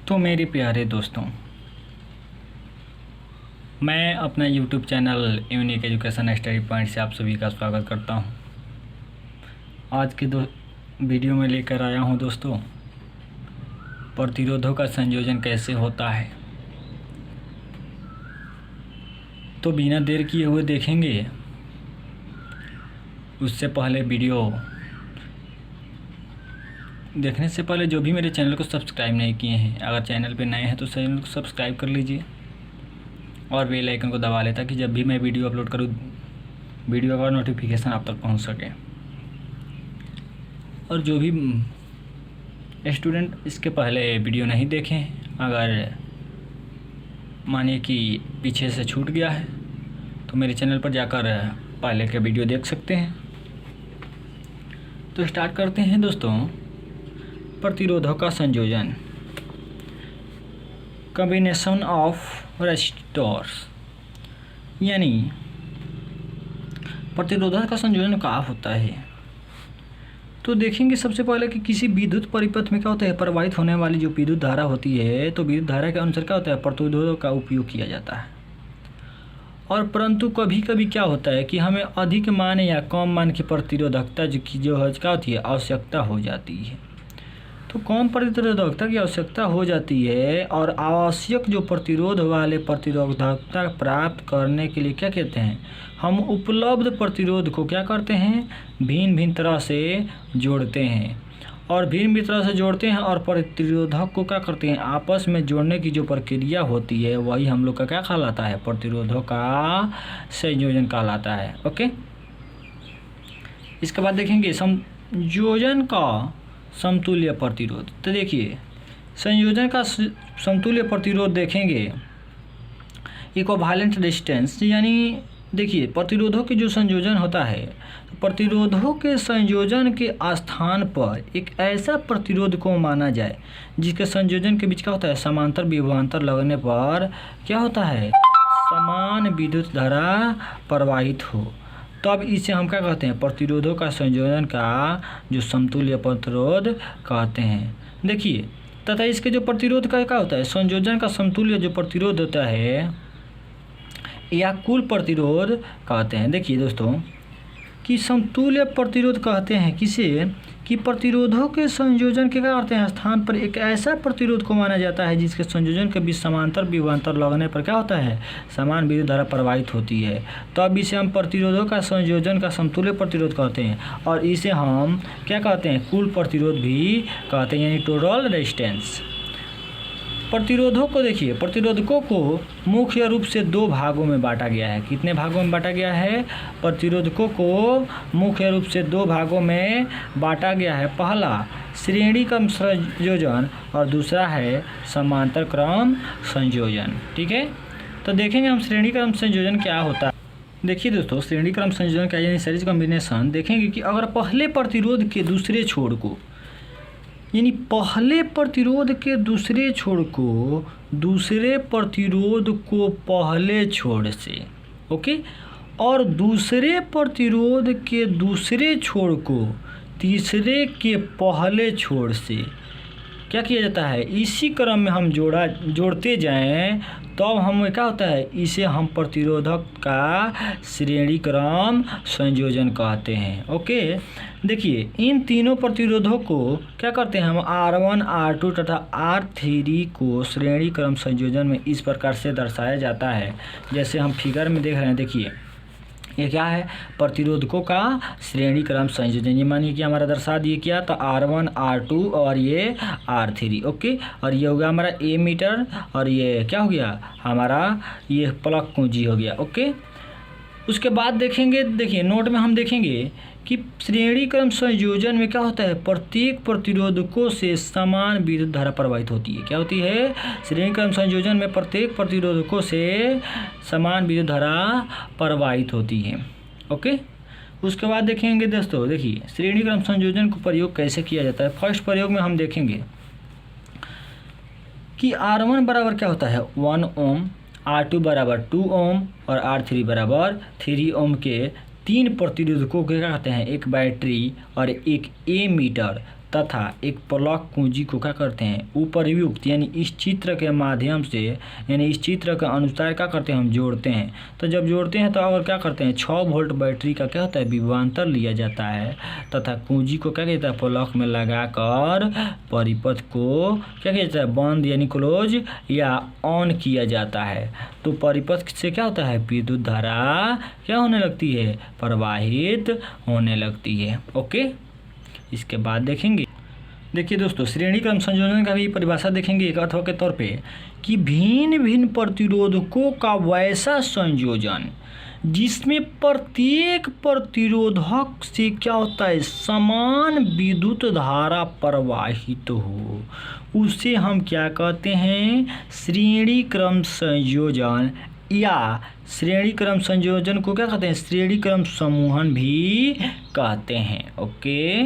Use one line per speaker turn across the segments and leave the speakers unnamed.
तो मेरे प्यारे दोस्तों, मैं अपना YouTube channel unique education study point से आप सभी का स्वागत करता हूं। आज के वीडियो में लेकर आया हूं दोस्तों, प्रतिरोधों का संयोजन कैसे होता है। तो बिना देर किए हुए देखेंगे। उससे पहले वीडियो देखने से पहले जो भी मेरे चैनल को सब्सक्राइब नहीं किए हैं, अगर चैनल पे नए हैं तो चैनल को सब्सक्राइब कर लीजिए और बेल आइकन को दबा लें ताकि जब भी मैं वीडियो अपलोड करूँ वीडियो का नोटिफिकेशन आप तक पहुंच सके। और जो भी स्टूडेंट इसके पहले वीडियो नहीं देखें, अगर मानिए कि पीछे से छूट गया है तो मेरे चैनल पर जाकर पहले के वीडियो देख सकते हैं। तो स्टार्ट करते हैं दोस्तों। प्रतिरोधों का संयोजन, कॉम्बिनेशन ऑफ रेसिस्टर्स, यानी प्रतिरोधक का संयोजन क्या होता है। तो देखेंगे सबसे पहले कि किसी विद्युत परिपथ में क्या होता है, प्रवाहित होने वाली जो विद्युत धारा होती है, तो विद्युत धारा के अनुसार क्या होता है, प्रतिरोधक का उपयोग किया जाता है। और परंतु कभी कभी क्या होता है कि हमें अधिक मान या कम मान की प्रतिरोधकता की जो है क्या होती है, आवश्यकता हो जाती है। तो कम प्रतिरोधकता की आवश्यकता हो जाती है और आवश्यक जो प्रतिरोध वाले प्रतिरोधकता प्राप्त करने के लिए क्या कहते हैं, हम उपलब्ध प्रतिरोध को क्या करते हैं, भिन्न भिन्न तरह से जोड़ते हैं। और भिन्न भिन्न तरह से जोड़ते हैं और प्रतिरोधक को क्या करते हैं, आपस में जोड़ने की जो प्रक्रिया होती है वही हम लोग का क्या कहलाता है, प्रतिरोधों का संयोजन कहलाता है। ओके, इसके बाद देखेंगे संयोजन का समतुल्य प्रतिरोध। तो देखिए संयोजन का समतुल्य प्रतिरोध देखेंगे, इक्विवेलेंट रेजिस्टेंस, यानी देखिए प्रतिरोधों के जो संयोजन होता है, प्रतिरोधों के संयोजन के स्थान पर एक ऐसा प्रतिरोध को माना जाए जिसके संयोजन के बीच क्या होता है, समांतर विभवांतर लगने पर क्या होता है, समान विद्युत धारा प्रवाहित हो। तो अब इसे हम क्या कहते हैं, प्रतिरोधों का संयोजन का जो समतुल्य प्रतिरोध कहते हैं। देखिए तथा इसके जो प्रतिरोध का क्या होता है, संयोजन का समतुल्य जो प्रतिरोध होता है या कुल प्रतिरोध कहते हैं। देखिए दोस्तों कि समतुल्य प्रतिरोध कहते हैं किसे, कि प्रतिरोधों के संयोजन के क्या करते हैं, स्थान पर एक ऐसा प्रतिरोध को माना जाता है जिसके संयोजन के बीच समांतर विभवांतर लगने पर क्या होता है, समान विद्युत धारा प्रवाहित होती है। तो अब इसे हम प्रतिरोधों का संयोजन का समतुल्य प्रतिरोध कहते हैं और इसे हम क्या कहते हैं, कुल प्रतिरोध भी कहते हैं, यानी टोटल रेजिस्टेंस। प्रतिरोधों को देखिए, प्रतिरोधकों को मुख्य रूप से दो भागों में बांटा गया है। कितने भागों में बांटा गया है, प्रतिरोधकों को मुख्य रूप से दो भागों में बांटा गया है। पहला श्रेणी क्रम संयोजन और दूसरा है समांतर क्रम संयोजन। ठीक है, तो देखेंगे हम श्रेणी क्रम संयोजन क्या होता है। देखिए दोस्तों, श्रेणी क्रम संयोजन क्या, यानी सीरीज कॉम्बिनेशन। देखेंगे कि अगर पहले प्रतिरोध के दूसरे छोर को, यानी पहले प्रतिरोध के दूसरे छोर को दूसरे प्रतिरोध को पहले छोर से, ओके, और दूसरे प्रतिरोध के दूसरे छोर को तीसरे के पहले छोर से क्या किया जाता है, इसी क्रम में हम जोड़ते जाएं तो हमें क्या होता है, इसे हम प्रतिरोधक का श्रेणी क्रम संयोजन कहते हैं। ओके, देखिए इन तीनों प्रतिरोधों को क्या करते हैं, हम R1, R2 तथा R3 को श्रेणी क्रम संयोजन में इस प्रकार से दर्शाया जाता है जैसे हम फिगर में देख रहे हैं। देखिए ये क्या है, प्रतिरोधकों का श्रेणी क्रम संयोजन। ये मानिए कि हमारा दर्शा दिए क्या, तो R1, R2 और ये R3। ओके, और ये हो गया हमारा A मीटर और ये क्या हो गया हमारा, ये प्लग कुंजी हो गया। ओके, उसके बाद देखेंगे, देखिए नोट में हम देखेंगे कि श्रेणी क्रम संयोजन में क्या होता है, प्रत्येक प्रतिरोधकों से समान विद्युत धारा प्रवाहित होती है। क्या होती है, श्रेणी क्रम संयोजन में प्रत्येक प्रतिरोधकों से समान विद्युत धारा प्रवाहित होती है। ओके, उसके बाद देखेंगे दोस्तों, देखिए श्रेणी क्रम संयोजन को प्रयोग कैसे किया जाता है। फर्स्ट प्रयोग में हम देखेंगे कि R1 बराबर क्या होता है, 1 ओम, R2 बराबर 2 ओम और R3 बराबर 3 ओम के तीन प्रतिरोधकों के क्या कहते हैं, एक बैटरी और एक A मीटर तथा एक प्लग कुंजी को क्या करते हैं, उपर्युक्त यानी इस चित्र के माध्यम से, यानी इस चित्र के अनुसार क्या करते हैं, हम जोड़ते हैं। तो जब जोड़ते हैं तो और क्या करते हैं, 6 वोल्ट बैटरी का क्या होता है, विभवांतर लिया जाता है तथा कुंजी को क्या कहता है, प्लग में लगाकर परिपथ को क्या कहता है, बंद यानी क्लोज या ऑन किया जाता है। तो परिपथ से क्या होता है, विद्युत धारा क्या होने लगती है, प्रवाहित होने लगती है। ओके, इसके बाद देखेंगे, देखिए दोस्तों, श्रेणी क्रम संयोजन का भी परिभाषा देखेंगे एक अथवा के तौर पे कि भिन्न भिन्न प्रतिरोधकों का वैसा संयोजन जिसमें प्रत्येक प्रतिरोधक से क्या होता है, समान विद्युत धारा प्रवाहित हो, उसे हम क्या कहते हैं, श्रेणी क्रम संयोजन, या श्रेणी क्रम संयोजन को क्या कहते हैं, श्रेणी क्रम समूहन भी कहते हैं। ओके,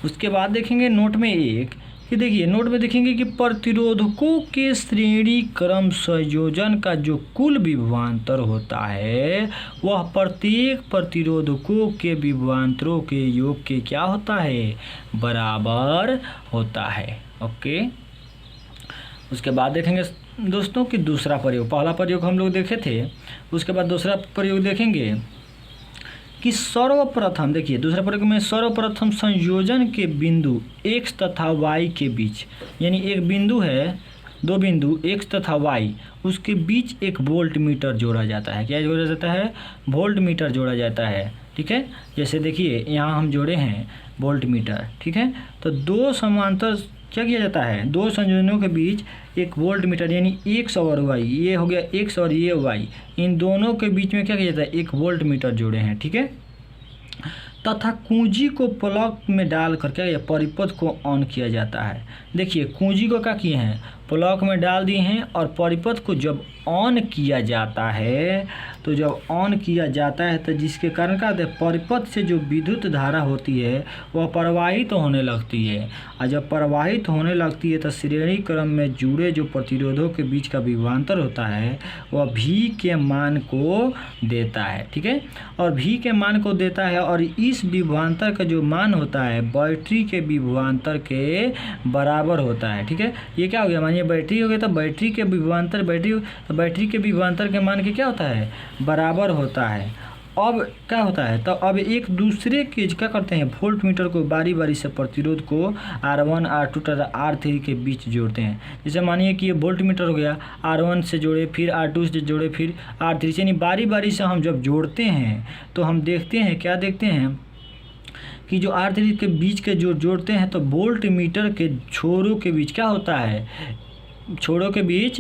उसके बाद देखेंगे नोट में एक कि देखिए, नोट में देखेंगे कि प्रतिरोधकों के श्रेणी क्रम संयोजन का जो कुल विभवांतर होता है वह प्रत्येक प्रतिरोधकों के विभवांतरों के योग के क्या होता है, बराबर होता है। ओके, उसके बाद देखेंगे दोस्तों कि दूसरा प्रयोग, पहला प्रयोग हम लोग देखे थे, उसके बाद दूसरा प्रयोग देखेंगे कि सर्वप्रथम, देखिए दूसरा प्रयोग में सर्वप्रथम संयोजन के बिंदु x तथा y के बीच, यानी एक बिंदु है, दो बिंदु x तथा y, उसके बीच एक वोल्ट मीटर जोड़ा जाता है। क्या जोड़ा जाता है, वोल्ट मीटर जोड़ा जाता है। ठीक है, जैसे देखिए यहाँ हम जोड़े हैं वोल्ट मीटर। ठीक है, तो दो समांतर क्या किया जाता है, दो संयोजनों के बीच एक वोल्ट मीटर यानी x और y, ये हो गया x और ये y, इन दोनों के बीच में क्या किया जाता है, एक वोल्ट मीटर जोड़े हैं। ठीक है, तथा कुंजी को प्लग में डाल कर क्या परिपथ को ऑन किया जाता है। देखिए कुंजी को क्या किए हैं, प्लग में डाल दिए हैं और परिपथ को जब ऑन किया जाता है, तो जब ऑन किया जाता है तो जिसके कारण क्या होता है, परिपथ से जो विद्युत धारा होती है वह प्रवाहित होने लगती है, और जब प्रवाहित होने लगती है तो श्रेणी क्रम में जुड़े जो प्रतिरोधों के बीच का विभवांतर होता है वह भी के मान को देता है। ठीक है, और भी के मान को देता है, और इस विभवांतर का जो मान होता है बैटरी के विभवांतर के बराबर होता है। ठीक है, ये क्या हो गया, मानिए बैटरी हो गया तो बैटरी के विभवांतर, बैटरी के विभवांतर के मान के क्या होता है, बराबर होता है। अब क्या होता है, तो अब एक दूसरे के क्या करते हैं, वोल्ट मीटर को बारी बारी से प्रतिरोध को R1 R2 तथा R3 के बीच जोड़ते हैं। जैसे मानिए कि ये वोल्ट मीटर हो गया, R1 से जोड़े, फिर R2 से जोड़े, फिर R3 से, यानी बारी बारी से हम जब जोड़ते हैं तो हम देखते हैं, क्या देखते हैं कि जो R3 के बीच के जो जोड़ते हैं तो वोल्ट मीटर के छोरों के बीच क्या होता है, छोरों के बीच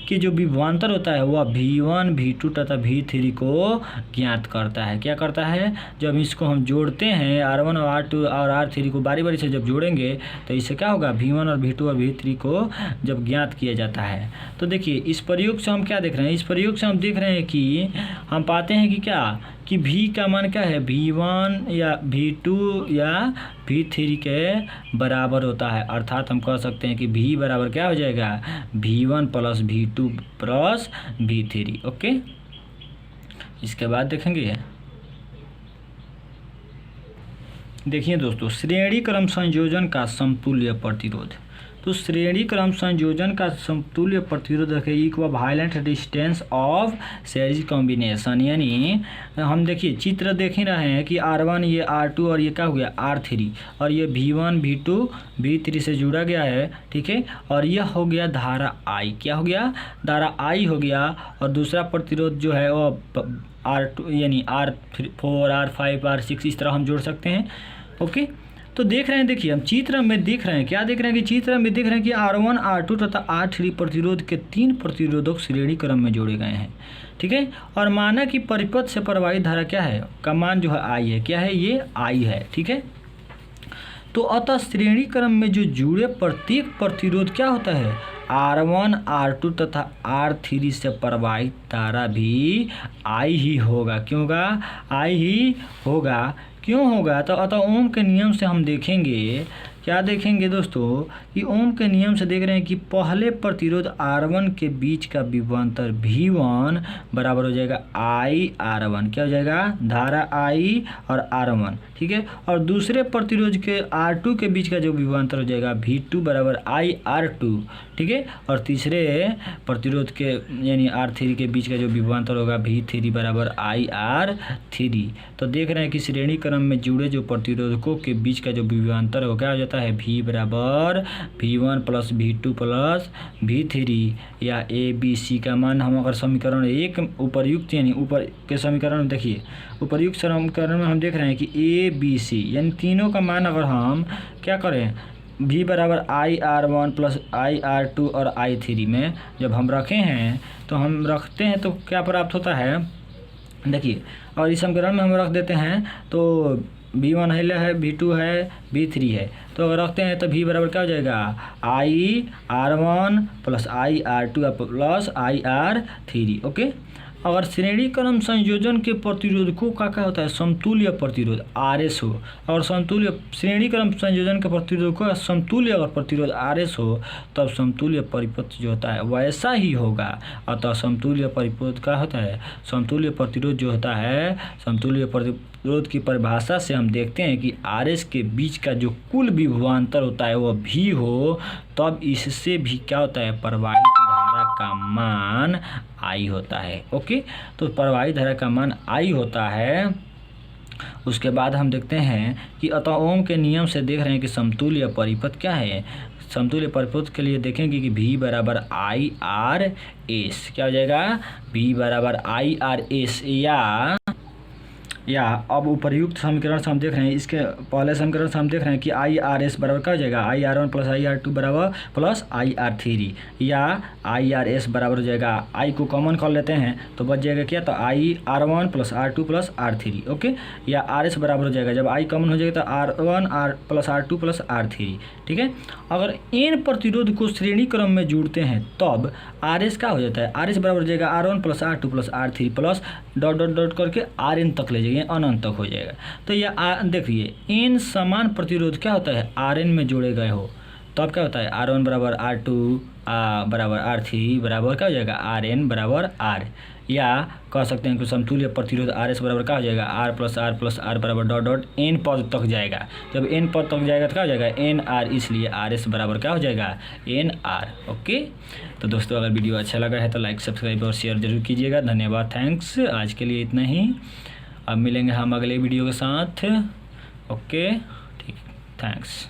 की जो विभवांतर होता है वह V1 V2 तथा V3 को ज्ञात करता है। क्या करता है, जब इसको हम जोड़ते हैं R1 और R2 और R3 को बारी बारी से जब जोड़ेंगे तो इससे क्या होगा, V1 और V2 और V3 को जब ज्ञात किया जाता है। तो देखिए इस प्रयोग से हम क्या देख रहे हैं, इस प्रयोग से हम देख रहे हैं कि हम पाते हैं कि क्या, कि V का मान क्या है, V1 या V2 या V3 के बराबर होता है। अर्थात हम कह सकते हैं कि V बराबर क्या हो जाएगा, V1 plus V2 plus V3। Okay, इसके बाद देखेंगे, देखिए दोस्तों, श्रेणी क्रम संयोजन का समतुल्य प्रतिरोध। तो श्रेणी क्रम संयोजन का समतुल्य प्रतिरोध है equivalent resistance of series combination, यानी हम देखिए चित्र देख ही रहे हैं कि R1 ये R2 और ये क्या हो गया R3, और ये V1 V2 V3 से जुड़ा गया है। ठीक है, और यह हो गया धारा I, क्या हो गया, धारा I हो गया, और दूसरा प्रतिरोध जो है वो R2 यानी R4 R5 R6 इस तरह हम जोड़ सकते हैं। ओके, तो देख रहे हैं, देखिए हम चित्र में देख रहे हैं, क्या देख रहे हैं कि चित्र में देख रहे हैं कि R1 R2 तथा R3 प्रतिरोध के 3 प्रतिरोधक श्रेणी क्रम में जोड़े गए हैं। ठीक है, और माना कि परिपथ से प्रवाहित धारा क्या है, का मान जो है I है, क्या है, ये I है। ठीक है, तो अतः श्रेणी क्रम में जो जुड़े प्रत्येक प्रतिरोध क्या होता है, R1 R2 तथा R3 से प्रवाहित धारा भी I ही होगा। क्यों होगा, I ही होगा। क्यों होगा, तो अतः ओम के नियम से हम देखेंगे, क्या देखेंगे दोस्तों, कि ओम के नियम से देख रहे हैं कि पहले प्रतिरोध R1 के बीच का विभवांतर V1 बराबर हो जाएगा I R1, क्या हो जाएगा, धारा I और R1। ठीक है। और दूसरे प्रतिरोध के R2 के बीच का जो विभवांतर हो जाएगा V2 बराबर IR2, ठीक है। और तीसरे प्रतिरोध के यानी R3 के बीच का जो विभवांतर होगा V3 बराबर IR3। तो देख रहे हैं कि श्रेणी क्रम में जुड़े जो प्रतिरोधकों के बीच का जो विभवांतर हो क्या हो जाता है, V बराबर V1 plus V2 plus V3, या ABC का मान हम अगर समीकरण एक उपर्युक्त यानी ऊपर के समीकरण में देखिए, उपर्युक्त समीकरण में हम देख रहे हैं कि ABC यानी तीनों का मान अगर हम क्या करें, V बराबर IR1 प्लस IR2 और I3 में जब हम रखे हैं तो हम रखते हैं तो क्या प्राप्त होता है, देखिए। और इस समीकरण में हम रख देते हैं तो V1 है, V2 है, V3 है, तो अगर रखते हैं तो V बराबर क्या हो जाएगा, IR1 plus IR2 plus IR3, okay. अगर श्रेणी क्रम संयोजन के प्रतिरोधकों का क्या होता है, समतुल्य प्रतिरोध RS हो, और समतुल्य श्रेणी क्रम संयोजन के प्रतिरोधकों का समतुल्य अगर प्रतिरोध RS हो तब समतुल्य परिपथ जो होता है वैसा ही होगा। अतः समतुल्य परिपथ क्या होता है, समतुल्य प्रतिरोध जो होता है, समतुल्य प्रतिरोध की परिभाषा से हम देखते हैं कि RS के बीच का जो कुल विभवांतर होता है वह V हो, तब इससे भी क्या होता है, प्रवाहित धारा का मान I होता है, ओके। तो प्रवाहित धारा का मान I होता है। उसके बाद हम देखते हैं कि अतः ओम के नियम से देख रहे हैं कि समतुल्य परिपथ क्या है, समतुल्य परिपथ के लिए देखेंगे कि V बराबर IRS क्या हो जाएगा, V बराबर IRS, या अब उपर्युक्त समीकरण से हम देख रहे हैं, इसके पहले समीकरण से हम देख रहे हैं कि IRS बराबर क्या हो जाएगा, IR1 प्लस IR2 बराबर प्लस IR3, या IRS बराबर हो जाएगा, I को कॉमन कर लेते हैं तो बच जाएगा क्या, तो IR1 plus R2 plus R3, okay. या RS बराबर हो जाएगा, जब I कॉमन हो जाएगा तो R1 plus R2 plus R3, ठीक है। अगर n प्रतिरोध को श्रेणी क्रम में जोड़ते हैं तब RS क्या हो जाता है, RS बराबर हो जाएगा R1 plus R2 plus R3 plus dot dot dot करके Rn तक ले जाएंगे, अनंत तक हो जाएगा। तो यह देखिए n समान प्रतिरोध क्या होता है, Rn में जोड़े गए हो तब क्या होता है, R1 बराबर R2 बराबर R3 बराबर क्या हो जाएगा, Rn बराबर R, या कह सकते हैं कि समतुल्य प्रतिरोध RS बराबर क्या हो जाएगा, R प्लस R बराबर डॉट डॉट n पद तक जाएगा। जब n पद तक जाएगा तो क्या हो जाएगा, NR, इसलिए RS बराबर क्या हो जाएगा, NR, ओके। तो दोस्तों अगर वीडियो अच्छा लगा है तो लाइक, सब्सक्राइब और शेयर जरूर कीजिएगा। धन्यवाद, थैंक्स। आज के लिए इतना ही, अब मिलेंगे हम अगले वीडियो के साथ, ओके, ठीक, थैंक्स।